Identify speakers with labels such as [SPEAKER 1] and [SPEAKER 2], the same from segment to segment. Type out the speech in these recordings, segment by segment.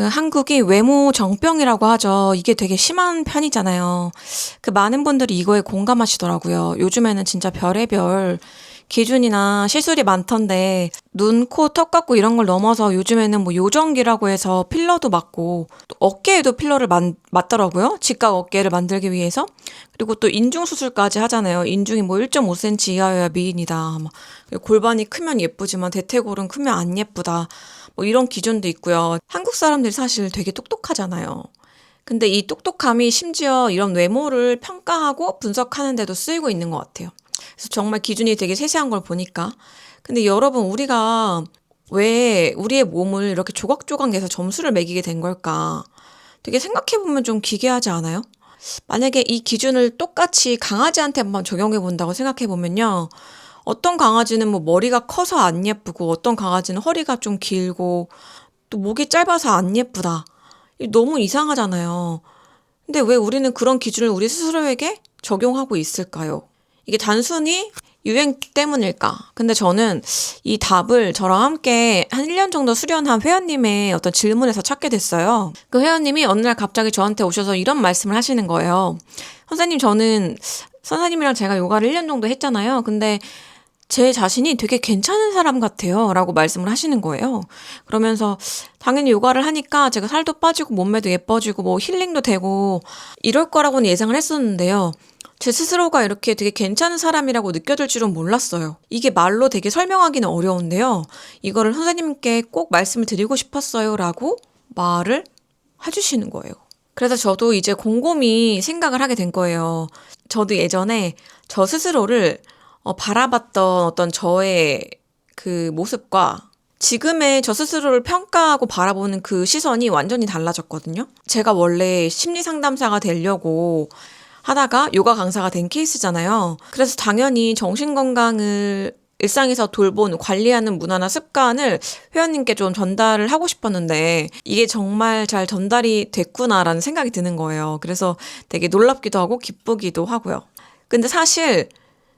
[SPEAKER 1] 한국이 외모 정병이라고 하죠. 이게 되게 심한 편이잖아요. 많은 분들이 이거에 공감하시더라고요. 요즘에는 진짜 별의별 기준이나 시술이 많던데 눈, 코, 턱 깎고 이런 걸 넘어서 요즘에는 뭐 요정기라고 해서 필러도 맞고 또 어깨에도 필러를 맞더라고요. 직각 어깨를 만들기 위해서. 그리고 또 인중 수술까지 하잖아요. 인중이 뭐 1.5cm 이하여야 미인이다. 막 골반이 크면 예쁘지만 대퇴골은 크면 안 예쁘다. 뭐 이런 기준도 있고요. 한국 사람들이 사실 되게 똑똑하잖아요. 근데 이 똑똑함이 심지어 이런 외모를 평가하고 분석하는 데도 쓰이고 있는 것 같아요. 그래서 정말 기준이 되게 세세한 걸 보니까. 근데 여러분, 우리가 왜 우리의 몸을 이렇게 조각조각 내서 점수를 매기게 된 걸까? 되게 생각해보면 좀 기괴하지 않아요? 만약에 이 기준을 똑같이 강아지한테 한번 적용해 본다고 생각해 보면요. 어떤 강아지는 뭐 머리가 커서 안 예쁘고 어떤 강아지는 허리가 좀 길고 또 목이 짧아서 안 예쁘다. 너무 이상하잖아요. 근데 왜 우리는 그런 기준을 우리 스스로에게 적용하고 있을까요? 이게 단순히 유행 때문일까? 근데 저는 이 답을 저랑 함께 한 1년 정도 수련한 회원님의 어떤 질문에서 찾게 됐어요. 그 회원님이 어느 날 갑자기 저한테 오셔서 이런 말씀을 하시는 거예요. 선생님, 저는 선생님이랑 제가 요가를 1년 정도 했잖아요. 근데 제 자신이 되게 괜찮은 사람 같아요. 라고 말씀을 하시는 거예요. 그러면서 당연히 요가를 하니까 제가 살도 빠지고 몸매도 예뻐지고 뭐 힐링도 되고 이럴 거라고는 예상을 했었는데요. 제 스스로가 이렇게 되게 괜찮은 사람이라고 느껴질 줄은 몰랐어요. 이게 말로 되게 설명하기는 어려운데요. 이거를 선생님께 꼭 말씀을 드리고 싶었어요. 라고 말을 해주시는 거예요. 그래서 저도 이제 곰곰이 생각을 하게 된 거예요. 저도 예전에 저 스스로를 바라봤던 어떤 저의 그 모습과 지금의 저 스스로를 평가하고 바라보는 그 시선이 완전히 달라졌거든요. 제가 원래 심리 상담사가 되려고 하다가 요가 강사가 된 케이스잖아요. 그래서 당연히 정신건강을 일상에서 돌본 관리하는 문화나 습관을 회원님께 좀 전달을 하고 싶었는데 이게 정말 잘 전달이 됐구나라는 생각이 드는 거예요. 그래서 되게 놀랍기도 하고 기쁘기도 하고요. 근데 사실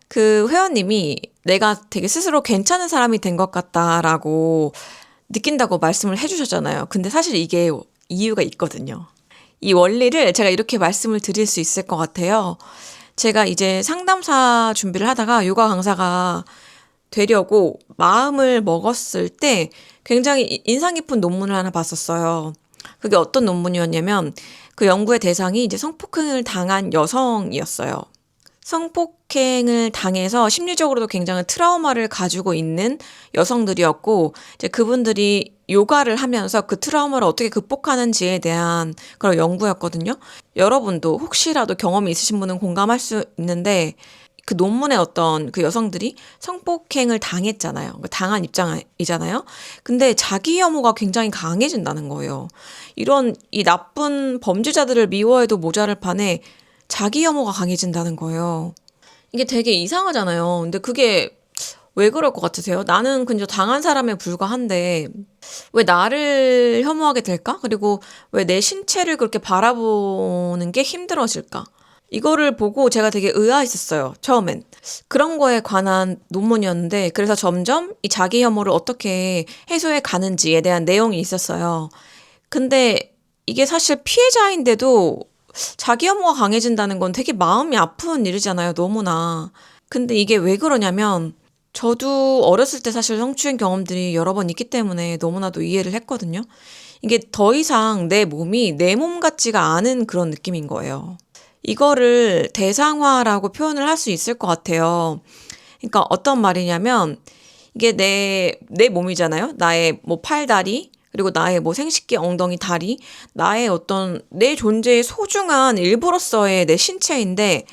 [SPEAKER 1] 그 회원님이 내가 되게 스스로 괜찮은 사람이 된 것 같다라고 느낀다고 말씀을 해주셨잖아요. 근데 사실 이게 이유가 있거든요. 이 원리를 제가 이렇게 말씀을 드릴 수 있을 것 같아요. 제가 이제 상담사 준비를 하다가 요가 강사가 되려고 마음을 먹었을 때 굉장히 인상 깊은 논문을 하나 봤었어요. 그게 어떤 논문이었냐면 그 연구의 대상이 이제 성폭행을 당한 여성이었어요. 성폭행을 당해서 심리적으로도 굉장히 트라우마를 가지고 있는 여성들이었고, 이제 그분들이 요가를 하면서 그 트라우마를 어떻게 극복하는지에 대한 그런 연구였거든요. 여러분도 혹시라도 경험이 있으신 분은 공감할 수 있는데, 그 논문의 어떤 그 여성들이 성폭행을 당했잖아요. 당한 입장이잖아요. 근데 자기 혐오가 굉장히 강해진다는 거예요. 이런 이 나쁜 범죄자들을 미워해도 모자랄 판에 자기 혐오가 강해진다는 거예요. 이게 되게 이상하잖아요. 근데 그게 왜 그럴 것 같으세요? 나는 그저 당한 사람에 불과한데 왜 나를 혐오하게 될까? 그리고 왜 내 신체를 그렇게 바라보는 게 힘들어질까? 이거를 보고 제가 되게 의아했었어요. 처음엔. 그런 거에 관한 논문이었는데 그래서 점점 이 자기 혐오를 어떻게 해소해 가는지에 대한 내용이 있었어요. 근데 이게 사실 피해자인데도 자기 혐오가 강해진다는 건 되게 마음이 아픈 일이잖아요, 너무나. 근데 이게 왜 그러냐면 저도 어렸을 때 사실 성추행 경험들이 여러 번 있기 때문에 너무나도 이해를 했거든요. 이게 더 이상 내 몸이 내 몸 같지가 않은 그런 느낌인 거예요. 이거를 대상화라고 표현을 할 수 있을 것 같아요. 그러니까 어떤 말이냐면 이게 내 몸이잖아요. 나의 뭐 팔다리, 그리고 나의 뭐 생식기, 엉덩이, 다리, 나의 어떤 내 존재의 소중한 일부로서의 내 신체인데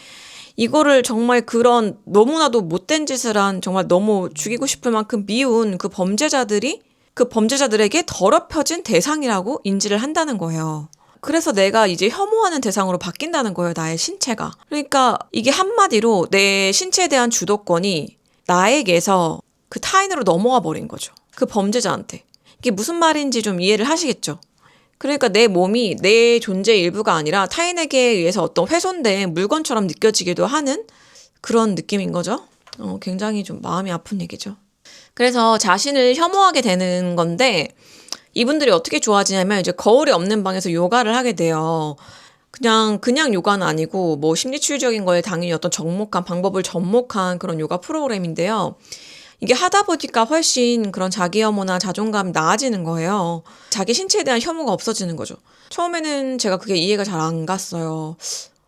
[SPEAKER 1] 이거를 정말 그런 너무나도 못된 짓을 한 정말 너무 죽이고 싶을 만큼 미운 그 범죄자들이 그 범죄자들에게 더럽혀진 대상이라고 인지를 한다는 거예요. 그래서 내가 이제 혐오하는 대상으로 바뀐다는 거예요, 나의 신체가. 그러니까 이게 한마디로 내 신체에 대한 주도권이 나에게서 그 타인으로 넘어가 버린 거죠. 그 범죄자한테. 이게 무슨 말인지 좀 이해를 하시겠죠? 그러니까 내 몸이 내 존재의 일부가 아니라 타인에게 의해서 어떤 훼손된 물건처럼 느껴지기도 하는 그런 느낌인 거죠. 굉장히 좀 마음이 아픈 얘기죠. 그래서 자신을 혐오하게 되는 건데 이분들이 어떻게 좋아지냐면 이제 거울이 없는 방에서 요가를 하게 돼요. 그냥 요가는 아니고 뭐 심리치유적인 거에 당연히 어떤 접목한 방법을 접목한 그런 요가 프로그램인데요. 이게 하다 보니까 훨씬 그런 자기 혐오나 자존감이 나아지는 거예요. 자기 신체에 대한 혐오가 없어지는 거죠. 처음에는 제가 그게 이해가 잘 안 갔어요.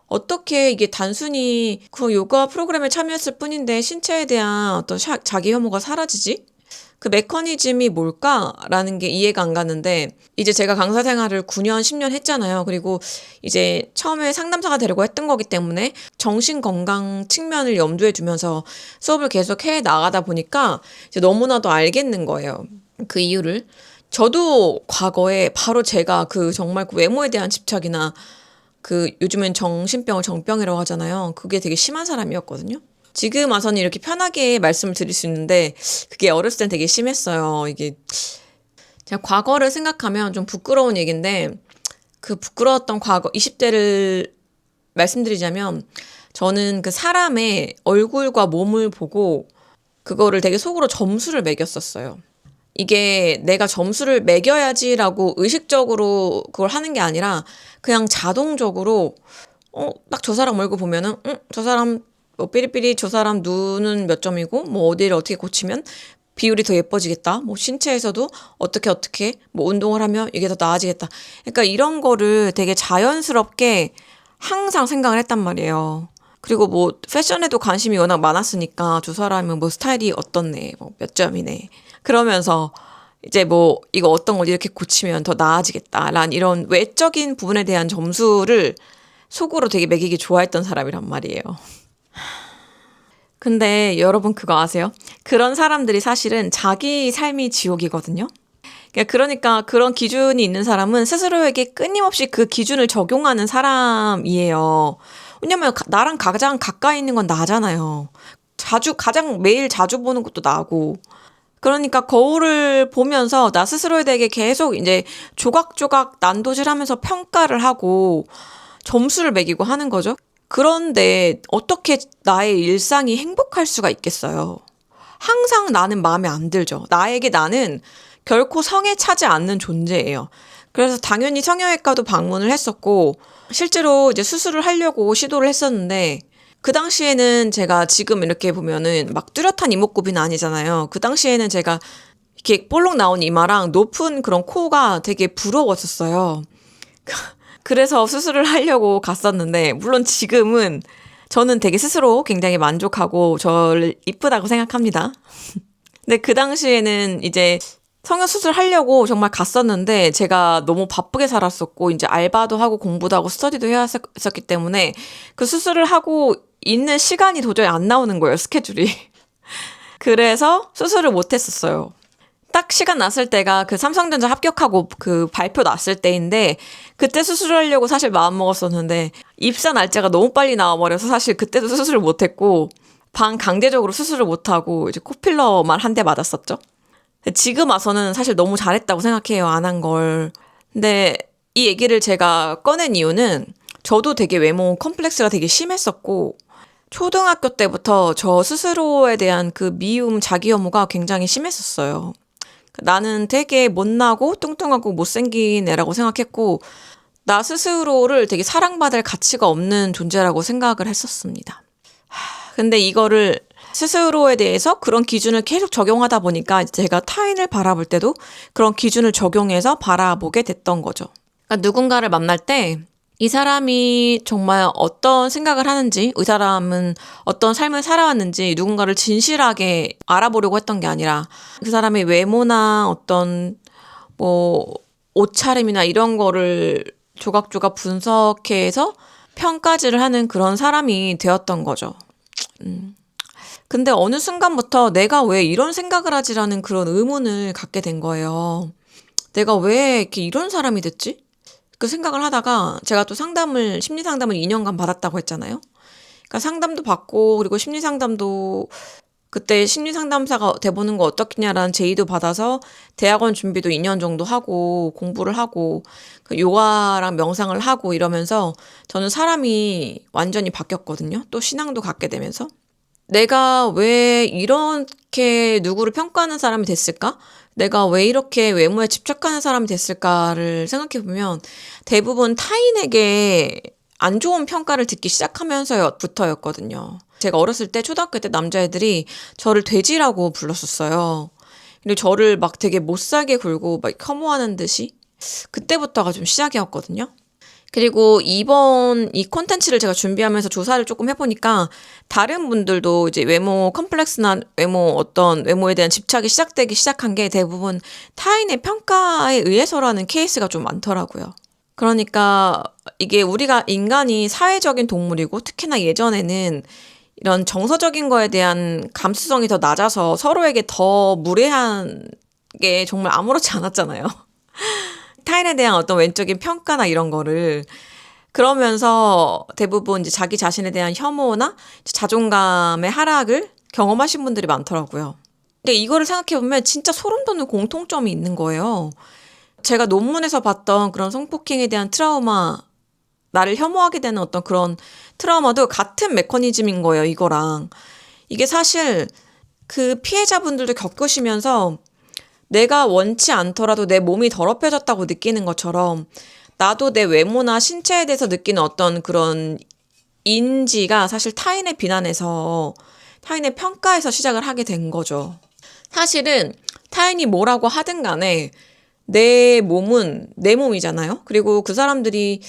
[SPEAKER 1] 어떻게 이게 단순히 그 요가 프로그램에 참여했을 뿐인데 신체에 대한 어떤 자기 혐오가 사라지지? 그 메커니즘이 뭘까라는 게 이해가 안 갔는데 이제 제가 강사 생활을 9년, 10년 했잖아요. 그리고 이제 처음에 상담사가 되려고 했던 거기 때문에 정신 건강 측면을 염두에 두면서 수업을 계속 해 나가다 보니까 이제 너무나도 알겠는 거예요. 그 이유를. 저도 과거에 바로 제가 그 정말 그 외모에 대한 집착이나 그 요즘엔 정신병을 정병이라고 하잖아요. 그게 되게 심한 사람이었거든요. 지금 와서는 이렇게 편하게 말씀을 드릴 수 있는데 그게 어렸을 땐 되게 심했어요. 이게 제가 과거를 생각하면 좀 부끄러운 얘기인데 그 부끄러웠던 과거 20대를 말씀드리자면 저는 그 사람의 얼굴과 몸을 보고 그거를 되게 속으로 점수를 매겼었어요. 이게 내가 점수를 매겨야지라고 의식적으로 그걸 하는 게 아니라 그냥 자동적으로 딱 저 사람 얼굴 보면은 저 사람 뭐 삐리삐리 저 사람 눈은 몇 점이고 뭐 어디를 어떻게 고치면 비율이 더 예뻐지겠다. 뭐 신체에서도 어떻게 뭐 운동을 하면 이게 더 나아지겠다. 그러니까 이런 거를 되게 자연스럽게 항상 생각을 했단 말이에요. 그리고 뭐 패션에도 관심이 워낙 많았으니까 저 사람은 뭐 스타일이 어떻네, 뭐 몇 점이네. 그러면서 이제 뭐 이거 어떤 걸 이렇게 고치면 더 나아지겠다라는 이런 외적인 부분에 대한 점수를 속으로 되게 매기기 좋아했던 사람이란 말이에요. 근데 여러분 그거 아세요? 그런 사람들이 사실은 자기 삶이 지옥이거든요. 그러니까 그런 기준이 있는 사람은 스스로에게 끊임없이 그 기준을 적용하는 사람이에요. 왜냐면 나랑 가장 가까이 있는 건 나잖아요. 가장 매일 자주 보는 것도 나고. 그러니까 거울을 보면서 나 스스로에 대해 계속 이제 조각조각 난도질하면서 평가를 하고 점수를 매기고 하는 거죠. 그런데 어떻게 나의 일상이 행복할 수가 있겠어요? 항상 나는 마음에 안 들죠. 나에게 나는 결코 성에 차지 않는 존재예요. 그래서 당연히 성형외과도 방문을 했었고, 실제로 이제 수술을 하려고 시도를 했었는데, 그 당시에는 제가 지금 이렇게 보면은 막 뚜렷한 이목구비는 아니잖아요. 그 당시에는 제가 이렇게 볼록 나온 이마랑 높은 그런 코가 되게 부러웠었어요. 그래서 수술을 하려고 갔었는데, 물론 지금은 저는 되게 스스로 굉장히 만족하고 저를 이쁘다고 생각합니다. 근데 그 당시에는 이제 성형수술 하려고 정말 갔었는데 제가 너무 바쁘게 살았었고 이제 알바도 하고 공부도 하고 스터디도 해야 했었기 때문에 그 수술을 하고 있는 시간이 도저히 안 나오는 거예요, 스케줄이. 그래서 수술을 못 했었어요. 딱 시간 났을 때가 그 삼성전자 합격하고 그 발표 났을 때인데 그때 수술을 하려고 사실 마음 먹었었는데 입사 날짜가 너무 빨리 나와버려서 사실 그때도 수술을 못했고 강제적으로 수술을 못하고 이제 코필러만 한 대 맞았었죠. 지금 와서는 사실 너무 잘했다고 생각해요, 안 한 걸. 근데 이 얘기를 제가 꺼낸 이유는 저도 되게 외모 컴플렉스가 되게 심했었고 초등학교 때부터 저 스스로에 대한 그 미움, 자기 혐오가 굉장히 심했었어요. 나는 되게 못나고 뚱뚱하고 못생긴 애라고 생각했고 나 스스로를 되게 사랑받을 가치가 없는 존재라고 생각을 했었습니다. 근데 이거를 스스로에 대해서 그런 기준을 계속 적용하다 보니까 제가 타인을 바라볼 때도 그런 기준을 적용해서 바라보게 됐던 거죠. 그러니까 누군가를 만날 때 이 사람이 정말 어떤 생각을 하는지, 이 사람은 어떤 삶을 살아왔는지 누군가를 진실하게 알아보려고 했던 게 아니라 그 사람의 외모나 어떤 뭐 옷차림이나 이런 거를 조각조각 분석해서 평가질을 하는 그런 사람이 되었던 거죠. 근데 어느 순간부터 내가 왜 이런 생각을 하지라는 그런 의문을 갖게 된 거예요. 내가 왜 이렇게 이런 사람이 됐지? 그 생각을 하다가 제가 또 심리 상담을 2년간 받았다고 했잖아요. 그러니까 상담도 받고 그리고 심리 상담도 그때 심리 상담사가 돼보는 거 어떻겠냐라는 제의도 받아서 대학원 준비도 2년 정도 하고 공부를 하고 그 요가랑 명상을 하고 이러면서 저는 사람이 완전히 바뀌었거든요. 또 신앙도 갖게 되면서. 내가 왜 이렇게 누구를 평가하는 사람이 됐을까? 내가 왜 이렇게 외모에 집착하는 사람이 됐을까를 생각해보면 대부분 타인에게 안 좋은 평가를 듣기 시작하면서부터였거든요. 제가 어렸을 때 초등학교 때 남자애들이 저를 돼지라고 불렀었어요. 근데 저를 막 되게 못살게 굴고 막 혐오하는 듯이 그때부터가 좀 시작이었거든요. 그리고 이번 이 콘텐츠를 제가 준비하면서 조사를 조금 해보니까 다른 분들도 이제 외모 컴플렉스나 외모에 대한 집착이 시작되기 시작한 게 대부분 타인의 평가에 의해서라는 케이스가 좀 많더라고요. 그러니까 이게 우리가 인간이 사회적인 동물이고 특히나 예전에는 이런 정서적인 거에 대한 감수성이 더 낮아서 서로에게 더 무례한 게 정말 아무렇지 않았잖아요. 타인에 대한 어떤 외적인 평가나 이런 거를 그러면서 대부분 이제 자기 자신에 대한 혐오나 자존감의 하락을 경험하신 분들이 많더라고요. 근데 이거를 생각해보면 진짜 소름 돋는 공통점이 있는 거예요. 제가 논문에서 봤던 그런 성폭행에 대한 트라우마, 나를 혐오하게 되는 어떤 그런 트라우마도 같은 메커니즘인 거예요, 이거랑. 이게 사실 그 피해자분들도 겪으시면서 내가 원치 않더라도 내 몸이 더럽혀졌다고 느끼는 것처럼 나도 내 외모나 신체에 대해서 느끼는 어떤 그런 인지가 사실 타인의 비난에서, 타인의 평가에서 시작을 하게 된 거죠. 사실은 타인이 뭐라고 하든 간에 내 몸은 내 몸이잖아요. 그리고 그 사람들이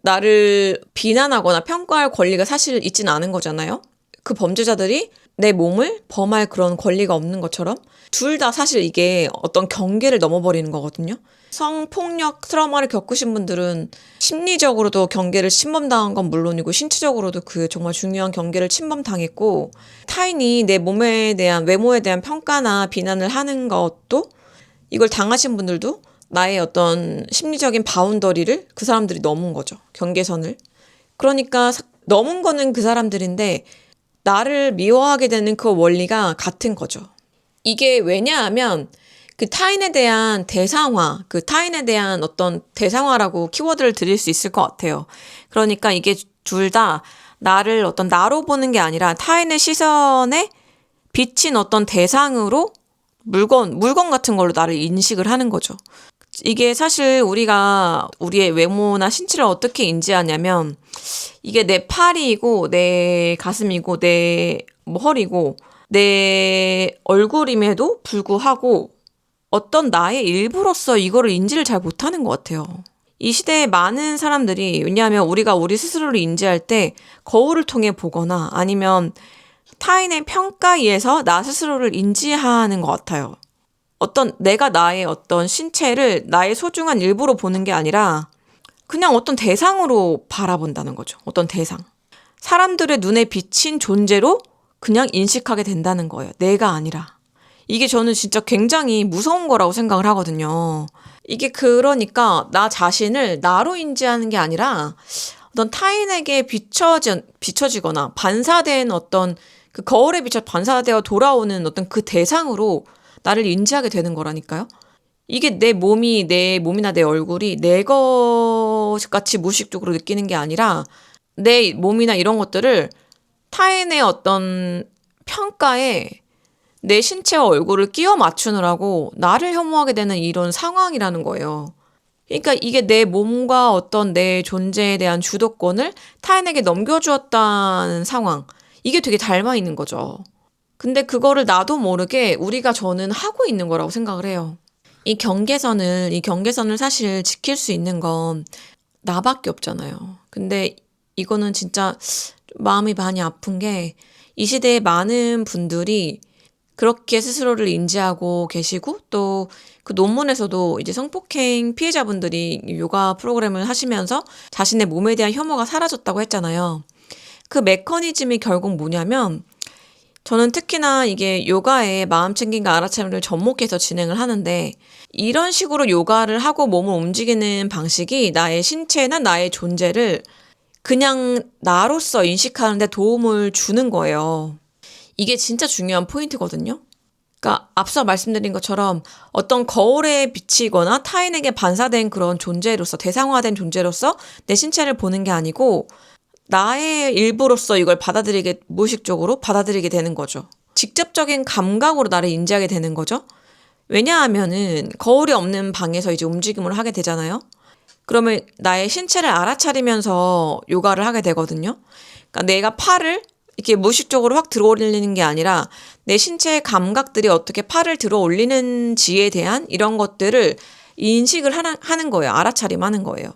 [SPEAKER 1] 나를 비난하거나 평가할 권리가 사실 있진 않은 거잖아요. 그 범죄자들이 내 몸을 범할 그런 권리가 없는 것처럼 둘 다 사실 이게 어떤 경계를 넘어버리는 거거든요. 성폭력 트라우마를 겪으신 분들은 심리적으로도 경계를 침범당한 건 물론이고 신체적으로도 그 정말 중요한 경계를 침범당했고, 타인이 내 몸에 대한 외모에 대한 평가나 비난을 하는 것도 이걸 당하신 분들도 나의 어떤 심리적인 바운더리를 그 사람들이 넘은 거죠. 경계선을. 그러니까 넘은 거는 그 사람들인데 나를 미워하게 되는 그 원리가 같은 거죠. 이게 왜냐하면 그 타인에 대한 대상화, 그 타인에 대한 어떤 대상화라고 키워드를 드릴 수 있을 것 같아요. 그러니까 이게 둘 다 나를 어떤 나로 보는 게 아니라 타인의 시선에 비친 어떤 대상으로 물건 같은 걸로 나를 인식을 하는 거죠. 이게 사실 우리가 우리의 외모나 신체를 어떻게 인지하냐면 이게 내 팔이고 내 가슴이고 내 허리고 내 얼굴임에도 불구하고 어떤 나의 일부로서 이거를 인지를 잘 못하는 것 같아요. 이 시대에 많은 사람들이, 왜냐하면 우리가 우리 스스로를 인지할 때 거울을 통해 보거나 아니면 타인의 평가에서 나 스스로를 인지하는 것 같아요. 어떤 내가 나의 어떤 신체를 나의 소중한 일부로 보는 게 아니라 그냥 어떤 대상으로 바라본다는 거죠. 어떤 대상. 사람들의 눈에 비친 존재로 그냥 인식하게 된다는 거예요. 내가 아니라. 이게 저는 진짜 굉장히 무서운 거라고 생각을 하거든요. 이게 그러니까 나 자신을 나로 인지하는 게 아니라 어떤 타인에게 비춰지거나 반사된 어떤 그 거울에 비춰 반사되어 돌아오는 어떤 그 대상으로 나를 인지하게 되는 거라니까요. 이게 내 몸이나 내 얼굴이 내 것같이 무의식적으로 느끼는 게 아니라 내 몸이나 이런 것들을 타인의 어떤 평가에 내 신체와 얼굴을 끼워 맞추느라고 나를 혐오하게 되는 이런 상황이라는 거예요. 그러니까 이게 내 몸과 어떤 내 존재에 대한 주도권을 타인에게 넘겨주었다는 상황. 이게 되게 닮아 있는 거죠. 근데 그거를 나도 모르게 저는 하고 있는 거라고 생각을 해요. 이 경계선을 사실 지킬 수 있는 건 나밖에 없잖아요. 근데 이거는 진짜 마음이 많이 아픈 게 이 시대에 많은 분들이 그렇게 스스로를 인지하고 계시고 또 그 논문에서도 이제 성폭행 피해자분들이 요가 프로그램을 하시면서 자신의 몸에 대한 혐오가 사라졌다고 했잖아요. 그 메커니즘이 결국 뭐냐면 저는 특히나 이게 요가의 마음챙김과 알아차림을 접목해서 진행을 하는데 이런 식으로 요가를 하고 몸을 움직이는 방식이 나의 신체나 나의 존재를 그냥 나로서 인식하는 데 도움을 주는 거예요. 이게 진짜 중요한 포인트거든요. 그러니까 앞서 말씀드린 것처럼 어떤 거울에 비치거나 타인에게 반사된 그런 존재로서, 대상화된 존재로서 내 신체를 보는 게 아니고 나의 일부로서 이걸 무의식적으로 받아들이게 되는 거죠. 직접적인 감각으로 나를 인지하게 되는 거죠. 왜냐하면은 거울이 없는 방에서 이제 움직임을 하게 되잖아요. 그러면 나의 신체를 알아차리면서 요가를 하게 되거든요. 그러니까 내가 팔을 이렇게 무의식적으로 확 들어 올리는 게 아니라 내 신체의 감각들이 어떻게 팔을 들어 올리는지에 대한 이런 것들을 인식을 하는 거예요. 알아차림하는 거예요.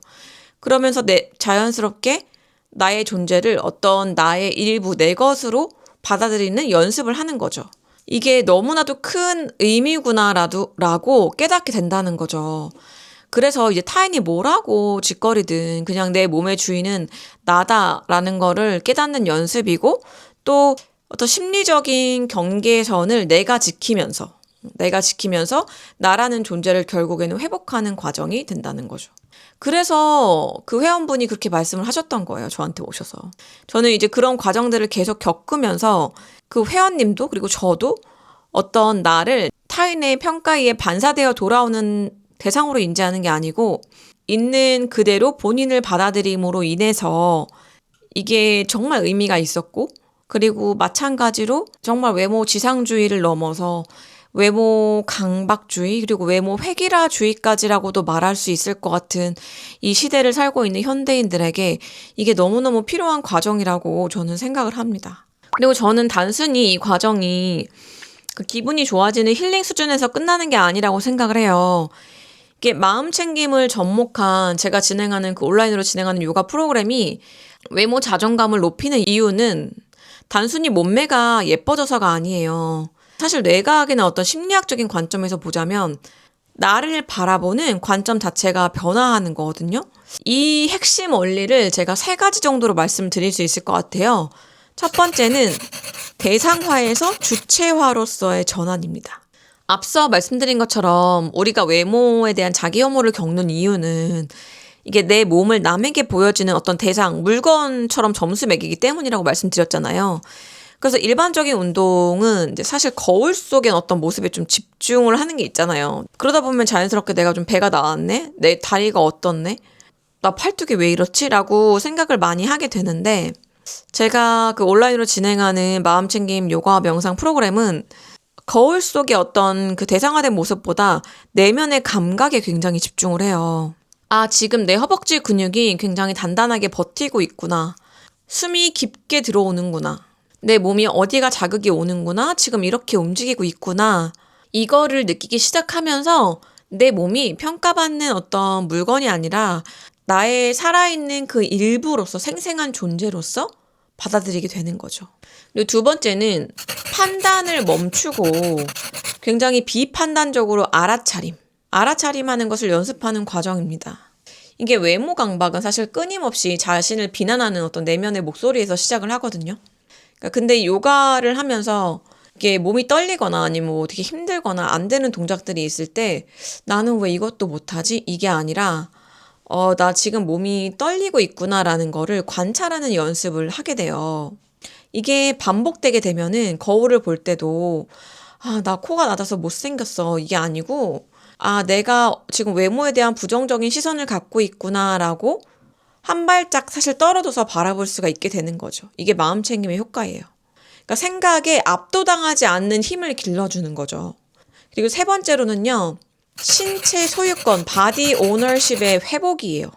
[SPEAKER 1] 그러면서 내 자연스럽게 나의 존재를 어떤 나의 일부, 내 것으로 받아들이는 연습을 하는 거죠. 이게 너무나도 큰 의미구나라고 깨닫게 된다는 거죠. 그래서 이제 타인이 뭐라고 짓거리든 그냥 내 몸의 주인은 나다라는 거를 깨닫는 연습이고, 또 어떤 심리적인 경계선을 내가 지키면서 나라는 존재를 결국에는 회복하는 과정이 된다는 거죠. 그래서 그 회원분이 그렇게 말씀을 하셨던 거예요. 저한테 오셔서. 저는 이제 그런 과정들을 계속 겪으면서 그 회원님도 그리고 저도 어떤 나를 타인의 평가에 반사되어 돌아오는 대상으로 인지하는 게 아니고 있는 그대로 본인을 받아들임으로 인해서 이게 정말 의미가 있었고, 그리고 마찬가지로 정말 외모 지상주의를 넘어서 외모 강박주의 그리고 외모 획일화주의까지라고도 말할 수 있을 것 같은 이 시대를 살고 있는 현대인들에게 이게 너무너무 필요한 과정이라고 저는 생각을 합니다. 그리고 저는 단순히 이 과정이 그 기분이 좋아지는 힐링 수준에서 끝나는 게 아니라고 생각을 해요. 이게 마음 챙김을 접목한 제가 진행하는 그 온라인으로 진행하는 요가 프로그램이 외모 자존감을 높이는 이유는 단순히 몸매가 예뻐져서가 아니에요. 사실 뇌과학이나 어떤 심리학적인 관점에서 보자면 나를 바라보는 관점 자체가 변화하는 거거든요. 이 핵심 원리를 제가 3가지 정도로 말씀드릴 수 있을 것 같아요. 첫 번째는 대상화에서 주체화로서의 전환입니다. 앞서 말씀드린 것처럼 우리가 외모에 대한 자기 혐오를 겪는 이유는 이게 내 몸을 남에게 보여지는 어떤 대상, 물건처럼 점수 매기기 때문이라고 말씀드렸잖아요. 그래서 일반적인 운동은 이제 사실 거울 속의 어떤 모습에 좀 집중을 하는 게 있잖아요. 그러다 보면 자연스럽게 내가 좀 배가 나왔네? 내 다리가 어떻네? 나 팔뚝이 왜 이렇지? 라고 생각을 많이 하게 되는데, 제가 그 온라인으로 진행하는 마음챙김 요가 명상 프로그램은 거울 속의 어떤 그 대상화된 모습보다 내면의 감각에 굉장히 집중을 해요. 아, 지금 내 허벅지 근육이 굉장히 단단하게 버티고 있구나. 숨이 깊게 들어오는구나. 내 몸이 어디가 자극이 오는구나. 지금 이렇게 움직이고 있구나. 이거를 느끼기 시작하면서 내 몸이 평가받는 어떤 물건이 아니라 나의 살아있는 그 일부로서 생생한 존재로서 받아들이게 되는 거죠. 그리고 두 번째는 판단을 멈추고 굉장히 비판단적으로 알아차림하는 것을 연습하는 과정입니다. 이게 외모 강박은 사실 끊임없이 자신을 비난하는 어떤 내면의 목소리에서 시작을 하거든요. 그러니까 근데 요가를 하면서 이게 몸이 떨리거나 아니면 뭐 되게 힘들거나 안 되는 동작들이 있을 때 나는 왜 이것도 못하지? 이게 아니라 나 지금 몸이 떨리고 있구나라는 거를 관찰하는 연습을 하게 돼요. 이게 반복되게 되면은 거울을 볼 때도 나 코가 낮아서 못생겼어. 이게 아니고 내가 지금 외모에 대한 부정적인 시선을 갖고 있구나라고 한 발짝 사실 떨어져서 바라볼 수가 있게 되는 거죠. 이게 마음챙김의 효과예요. 그러니까 생각에 압도당하지 않는 힘을 길러주는 거죠. 그리고 세 번째로는요, 신체 소유권, 바디 오너십의 회복이에요.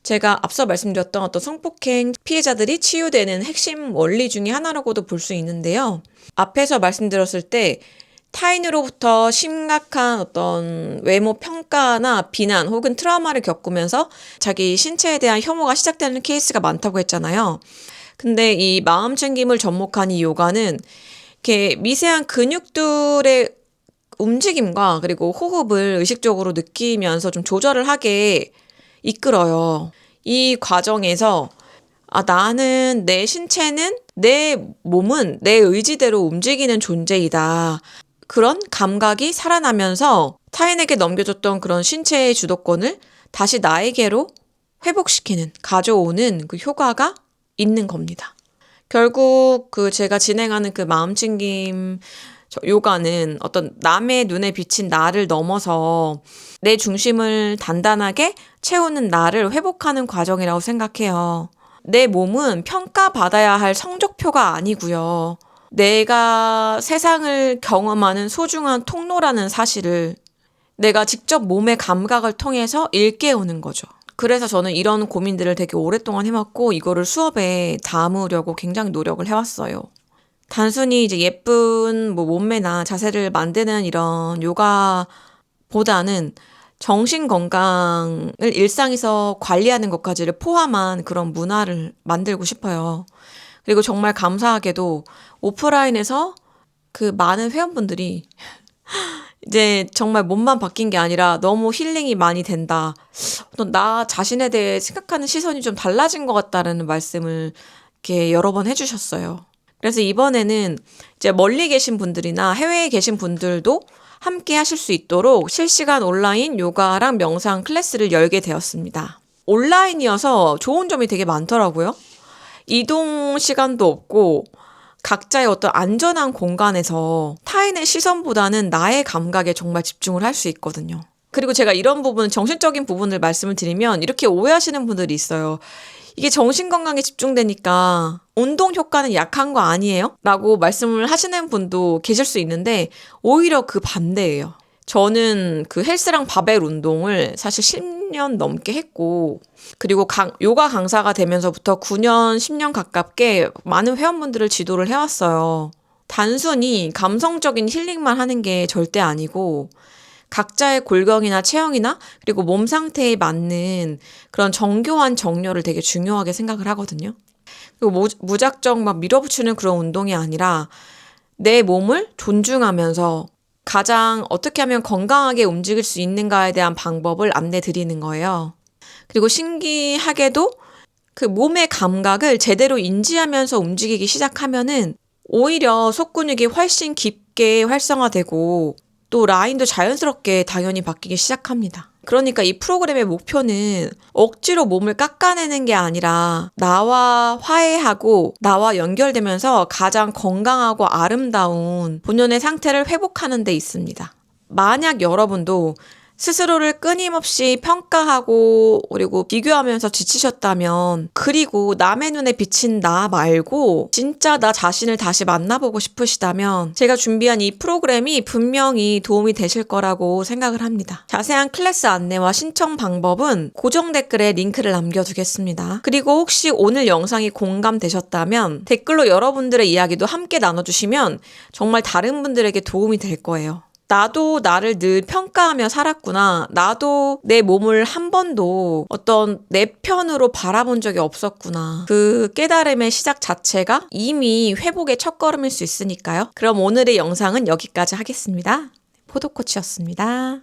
[SPEAKER 1] 제가 앞서 말씀드렸던 어떤 성폭행 피해자들이 치유되는 핵심 원리 중에 하나라고도 볼 수 있는데요. 앞에서 말씀드렸을 때 타인으로부터 심각한 어떤 외모 평가나 비난 혹은 트라우마를 겪으면서 자기 신체에 대한 혐오가 시작되는 케이스가 많다고 했잖아요. 근데 이 마음 챙김을 접목한 이 요가는 이렇게 미세한 근육들의 움직임과 그리고 호흡을 의식적으로 느끼면서 좀 조절을 하게 이끌어요. 이 과정에서 나는 내 신체는 내 몸은 내 의지대로 움직이는 존재이다. 그런 감각이 살아나면서 타인에게 넘겨줬던 그런 신체의 주도권을 다시 나에게로 회복시키는, 가져오는 그 효과가 있는 겁니다. 결국 그 제가 진행하는 그 마음챙김 요가는 어떤 남의 눈에 비친 나를 넘어서 내 중심을 단단하게 채우는 나를 회복하는 과정이라고 생각해요. 내 몸은 평가받아야 할 성적표가 아니고요. 내가 세상을 경험하는 소중한 통로라는 사실을 내가 직접 몸의 감각을 통해서 일깨우는 거죠. 그래서 저는 이런 고민들을 되게 오랫동안 해왔고 이거를 수업에 담으려고 굉장히 노력을 해왔어요. 단순히 이제 예쁜 몸매나 자세를 만드는 이런 요가보다는 정신 건강을 일상에서 관리하는 것까지를 포함한 그런 문화를 만들고 싶어요. 그리고 정말 감사하게도 오프라인에서 그 많은 회원분들이 이제 정말 몸만 바뀐 게 아니라 너무 힐링이 많이 된다. 어떤 나 자신에 대해 생각하는 시선이 좀 달라진 것 같다라는 말씀을 이렇게 여러 번 해주셨어요. 그래서 이번에는 이제 멀리 계신 분들이나 해외에 계신 분들도 함께 하실 수 있도록 실시간 온라인 요가랑 명상 클래스를 열게 되었습니다. 온라인이어서 좋은 점이 되게 많더라고요. 이동 시간도 없고 각자의 어떤 안전한 공간에서 타인의 시선보다는 나의 감각에 정말 집중을 할 수 있거든요. 그리고 제가 이런 부분, 정신적인 부분을 말씀을 드리면 이렇게 오해하시는 분들이 있어요. 이게 정신건강에 집중되니까 운동 효과는 약한 거 아니에요? 라고 말씀을 하시는 분도 계실 수 있는데 오히려 그 반대예요. 저는 그 헬스랑 바벨 운동을 사실 10년 넘게 했고 그리고 요가 강사가 되면서부터 9년, 10년 가깝게 많은 회원분들을 지도를 해왔어요. 단순히 감성적인 힐링만 하는 게 절대 아니고 각자의 골격이나 체형이나 그리고 몸 상태에 맞는 그런 정교한 정렬을 되게 중요하게 생각을 하거든요. 그리고 무작정 막 밀어붙이는 그런 운동이 아니라 내 몸을 존중하면서 가장 어떻게 하면 건강하게 움직일 수 있는가에 대한 방법을 안내 드리는 거예요. 그리고 신기하게도 그 몸의 감각을 제대로 인지하면서 움직이기 시작하면은 오히려 속근육이 훨씬 깊게 활성화되고 또 라인도 자연스럽게 당연히 바뀌기 시작합니다. 그러니까 이 프로그램의 목표는 억지로 몸을 깎아내는 게 아니라 나와 화해하고 나와 연결되면서 가장 건강하고 아름다운 본연의 상태를 회복하는 데 있습니다. 만약 여러분도 스스로를 끊임없이 평가하고 그리고 비교하면서 지치셨다면 그리고 남의 눈에 비친 나 말고 진짜 나 자신을 다시 만나보고 싶으시다면 제가 준비한 이 프로그램이 분명히 도움이 되실 거라고 생각을 합니다. 자세한 클래스 안내와 신청 방법은 고정 댓글에 링크를 남겨두겠습니다. 그리고 혹시 오늘 영상이 공감되셨다면 댓글로 여러분들의 이야기도 함께 나눠주시면 정말 다른 분들에게 도움이 될 거예요. 나도 나를 늘 평가하며 살았구나. 나도 내 몸을 한 번도 어떤 내 편으로 바라본 적이 없었구나. 그 깨달음의 시작 자체가 이미 회복의 첫걸음일 수 있으니까요. 그럼 오늘의 영상은 여기까지 하겠습니다. 포도코치였습니다.